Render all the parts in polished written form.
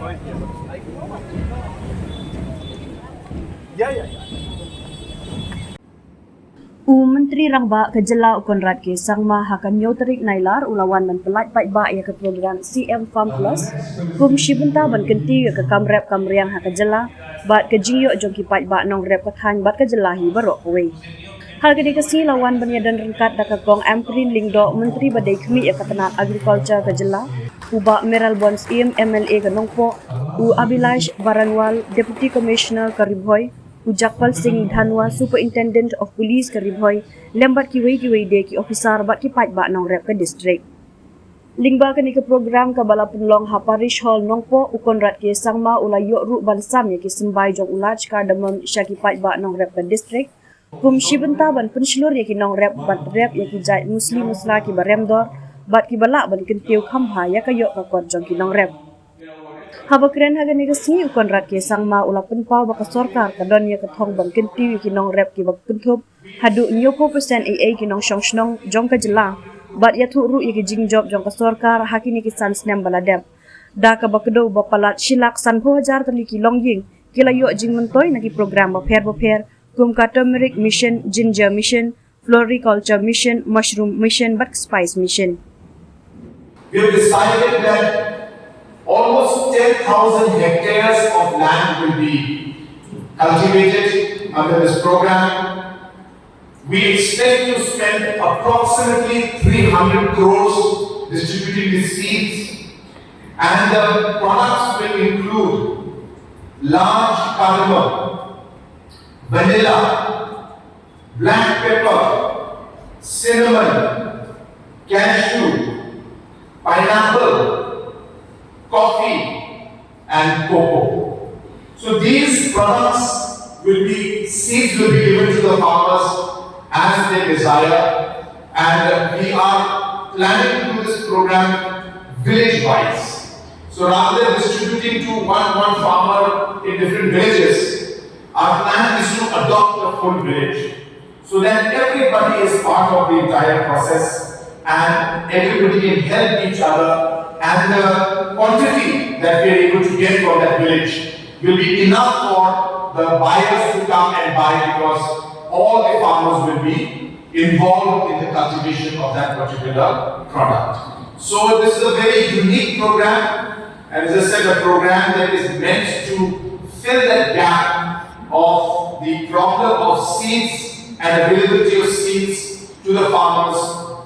Menteri Rangba Kejela Ukonrat ke Sangma Hakan Yoterik Nailar ulawan men pelat baik ya ke program CM Farm Plus kum shibenta ban kenti ke kamrep kamriang ha Kejela bat ke jingyo jongki baik nongrep ke khan bat Kejela hi barok kawei. Hal ke dikasi lawan banyadan rengkat dak kong Amprin Lingdo Menteri Badai Kemi ya ketenat Agriculture Kejela uba Meral Bons MLA ke Nongpo Abilash Baranwal Deputy Commissioner Karibhoy Jakpal Singh Dhanwa Superintendent of Police ke Ribhoy lembat kiwei de ki officer bat ki pat ba nongrep ke district. Lingba ke ni ke program ke bala penlong ha parish hall Nongpo ukonrat ke sangma ula yok ru balsam ya ki sembai jong ulaj kardamom syaki pat ba nongrep ke district. Kum shibenta ban penslur ya ki nongrep bat rep ya ki jai muslim musla ki baremdor bat ki balak ban kentiu khamha ya ka yok ka kot jong ki nongrep. Habakren haga negasi ukonrat ke sangma ula penpau baka sorkar kadon ya kathong bang kentiu ki nongrep ki bak pentup hadu 90% AA ki nong shong shnong jong ka jela bat ya thu ru ya ki jingjob jong ka sorkar hakini ki sansnem baladem da ka bakdo bapalat shilak sanpho hajar tani ki longying kila yo jing mentoy na ki program ba pher kum ka turmeric mission ginger mission floriculture mission mushroom mission but spice mission. We have decided that almost 10,000 hectares of land will be cultivated under this program. We expect to spend approximately 300 crores distributing these seeds, and the products will include large cardamom, vanilla, black pepper, cinnamon, cashew, pineapple, coffee and cocoa. So these products seeds will be given to the farmers as they desire, and we are planning to do this program village-wise. So rather than distributing to one farmer in different villages, our plan is to adopt a full village so that everybody is part of the entire process and everybody can help each other, and the quantity that we are able to get from that village will be enough for the buyers to come and buy, because all the farmers will be involved in the cultivation of that particular product. So this is a very unique program, and as I said, a program that is meant to fill that gap of the problem of seeds and availability of seeds to the farmers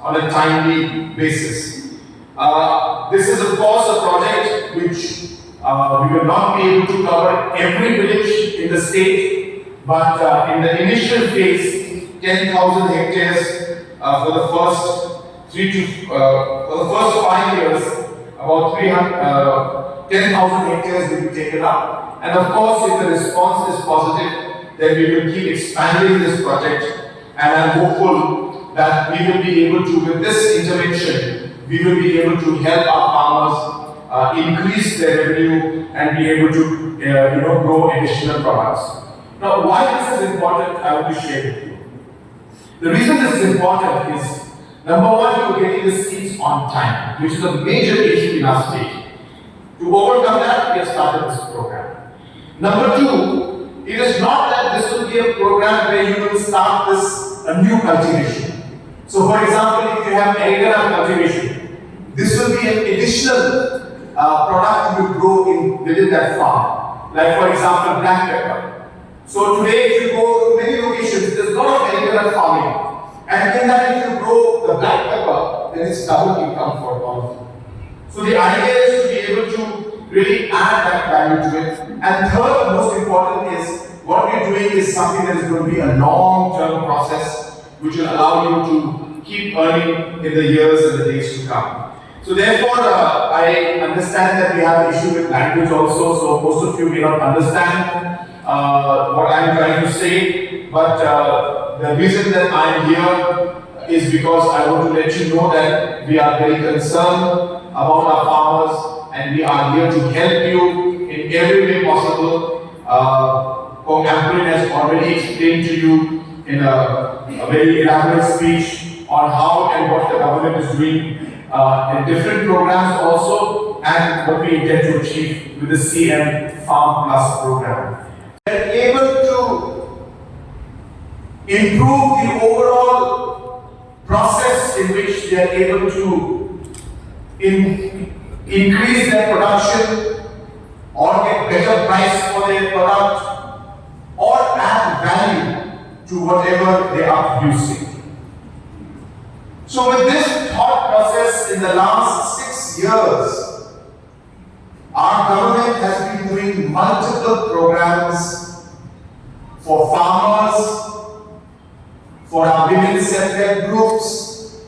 on a timely basis. This is of course a project which we will not be able to cover every village in the state, but in the initial phase, 10,000 hectares for the first 5 years, about 10,000 hectares will be taken up. And of course, if the response is positive, then we will keep expanding this project, and I'm hopeful that we will be able to, with this intervention, we will be able to help our farmers increase their revenue and be able to grow additional products. Now, why this is important, I want to share with you. The reason this is important is, number one, you are getting the seeds on time, which is a major issue in our state. To overcome that, we have started this program. Number two, it is not that this will be a program where you will start a new cultivation. So for example, if you have agar cultivation, this will be an additional product you grow within that farm. Like for example, black pepper. So today if you go to many locations, there's a lot of agar farming. And in that if you grow the black pepper, then it's double income for all of you. So the idea is to be able to really add that value to it. And third, most important is, what we're doing is something that is going to be a long-term process, which will allow you to keep earning in the years and the days to come. So therefore, I understand that we have an issue with language also, so most of you may not understand what I'm trying to say, but the reason that I'm here is because I want to let you know that we are very concerned about our farmers, and we are here to help you in every way possible. Amprin has already explained to you in a very elaborate speech on how and what the government is doing in different programs also. and what we intend to achieve with the CM Farm Plus program. We are able to improve the overall process in which they are able to increase their production or get better price for their product or add value to whatever they are producing. So with this thought process in the last 6 years, our government has been doing multiple programs for farmers, for our women self-help groups,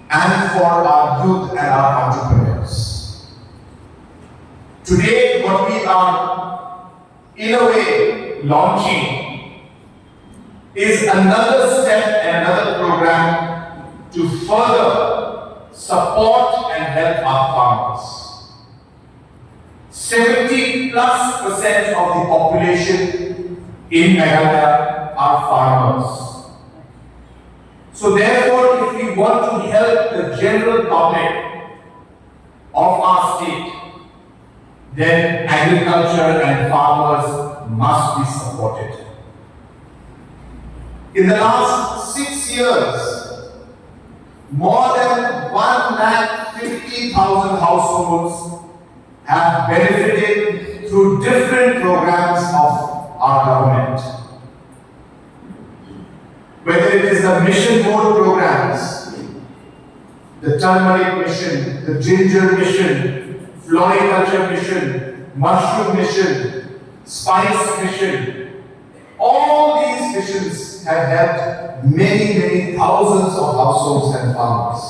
and for our youth and our entrepreneurs. Today, what we are in a way launching is another step and another program to further support and help our farmers. 70+% of the population in Meghalaya are farmers. So therefore, if we want to help the general public of our state, then agriculture and farmers must be supported. In the last 6 years, more than 150,000 households have benefited through different programs of our government. Whether it is the mission board programs, the turmeric mission, the ginger mission, floriculture mission, mushroom mission, spice mission, all these missions have helped many thousands of households and farmers.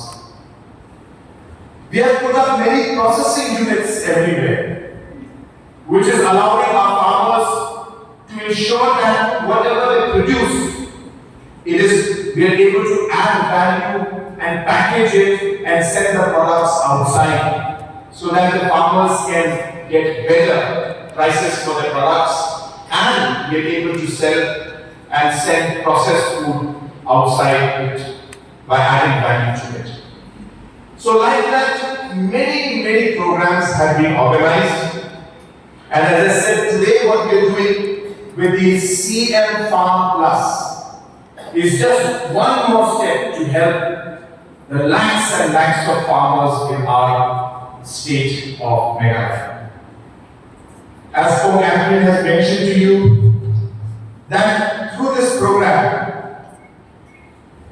We have put up many processing units everywhere, which is allowing our farmers to ensure that whatever they produce, we are able to add value and package it and send the products outside so that the farmers can get better prices for their products and we are able to sell and send processed food outside it by adding value to it. So like that, many programs have been organized. And as I said, today what we are doing with the CM Farm Plus is just one more step to help the lakhs and lakhs of farmers in our state of Meghalaya. As Paul Anthony has mentioned to you, that through this program,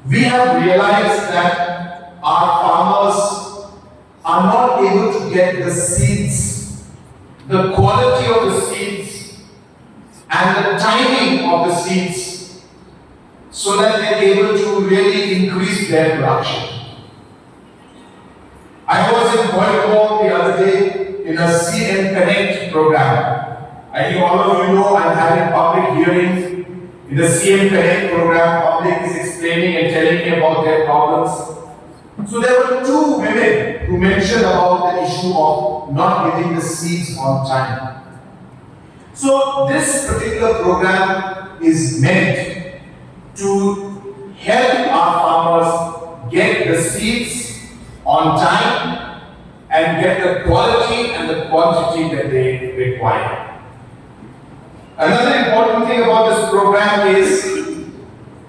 we have realized that our farmers are not able to get the seeds, the quality of the seeds, and the timing of the seeds, so that they're able to really increase their production. I was in Boyko the other day in a CM Connect program. I think all of you know I'm having public hearings. In the CM Connect program, public is explaining and telling me about their problems. So there were 2 women who mentioned about the issue of not getting the seeds on time. So this particular program is meant to help our farmers get the seeds on time and get the quality and the quantity that they require. Another important thing about this program is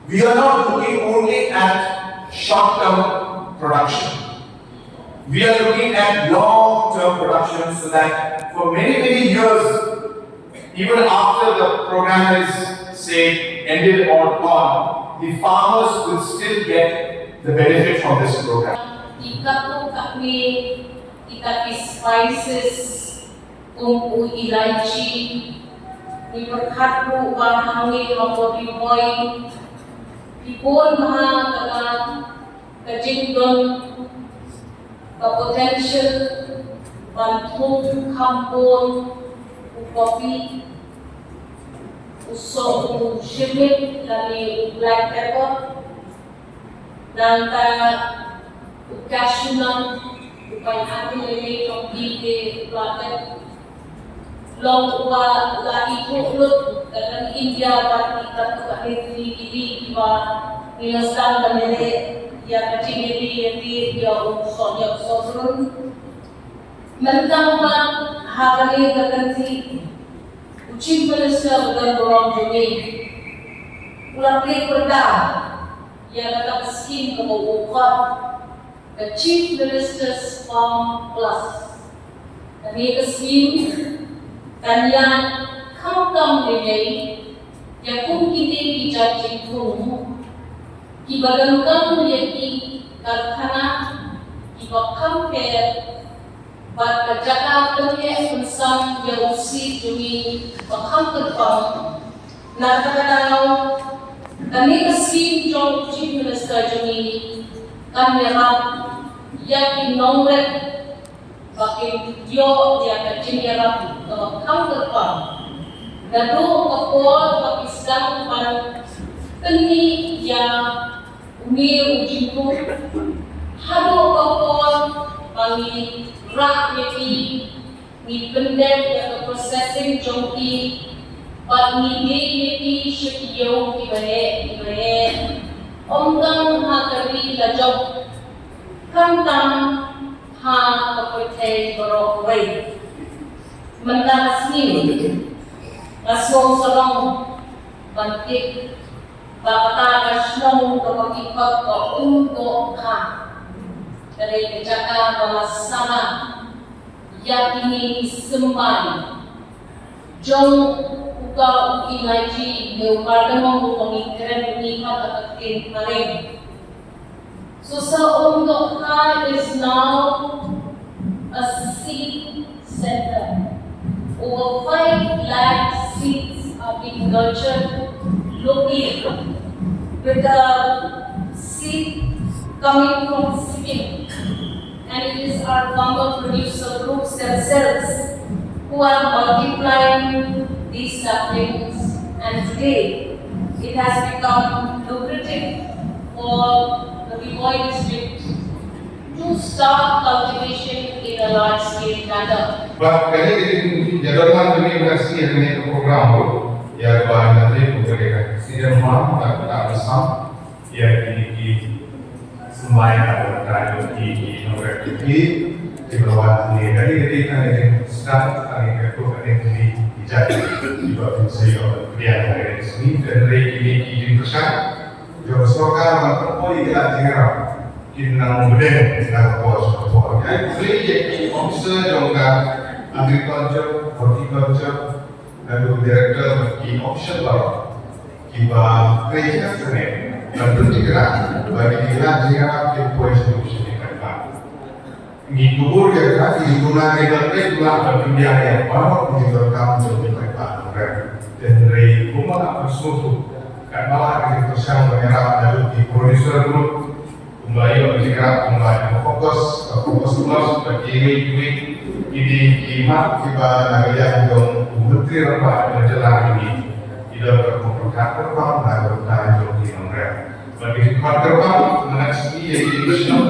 we are not looking only at short-term production. We are looking at long-term production so that for many years, even after the program is, say, ended or gone, the farmers will still get the benefit from this program. Iaki spices, iaki, iperkatu bahangi maupun boy, pipon mahal kejingdon, potential bantung kampung, kopi, usok shimit, lani black pepper, dan cashewnut, upay ating lili trong di planet. Long upa la ikulot dalam India pati katu kahitri ini iba nilastan banere ya kacing ini ya usok ya usok. Mentang hakani kakansi Chief Minister Bukan Borong Juni ulang klik perda yang kata skim kemubukan the Chief Minister's Farm Plus kami skim kanya kam nilai yang kung kiti kijajin kung kibagangkang yaki karkhana kibakam per But Jakarta ke unsam yang usi jumi bakam terpam nakakalaw kami kasih jong Chief Minister jumi kami harap yang nongrep bakin yo dia kajin harap bakam terpam dadu kapol Pakistan pan kini yang umir ujiku hadu kapol bagi rak yaki ni pendek yang processing jongki but ni yaki syekiyong ibahe onggang hakari lajok kantang ha kapite borok way mentas ni asong sarong bantik bakata kasnong kapakipak ka unto ka dari kecaka bahwa sama yakini sembah jong uka uki ngaji neupartemong pemikiran unikat atakin maring so untuk ka is now a seed center over 5 lakh seeds are being nurtured locally with the seed coming from Sikkim, and it is our farmer producer groups themselves who are multiplying these saplings, and today it has become lucrative for the Meghalaya district to start cultivation in a large scale manner. But kali jadwal ini masih ada program ya bahan nanti bukan sidang malam tak bersama ya di sembahyang atau di nongrep di bawah ini dari kita ini sedang kami ketuk ini dijadi di bawah saya pilihan dari sini dan dari ini di kyrshan jauh sokan berpoli kita tinggal kita mengubah kita bos jadi jadi officer juga agriculture horticulture dan director di option baru kita kerja sebenarnya Tentu digerak bagi kita jika kita solusi dikerjakan. Ini kubur kita digunakan dengan pula dunia yang baru dikerjakan untuk dikerjakan. Dan dari rumah bersuatu karena kita bersama menyerap lalu di producer group kembali bergerak kembali fokus plus bagi ini kimat kita negara yang menteri rapat berjalan ini tidak berkomunikasi terbang dan bertahan di nongrep. Bagi terbang mengaksi yang internasional,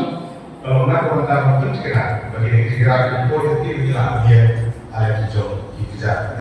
kalau nak komentar mungkin kenal bagi negara yang positif dia ada hijau hijau.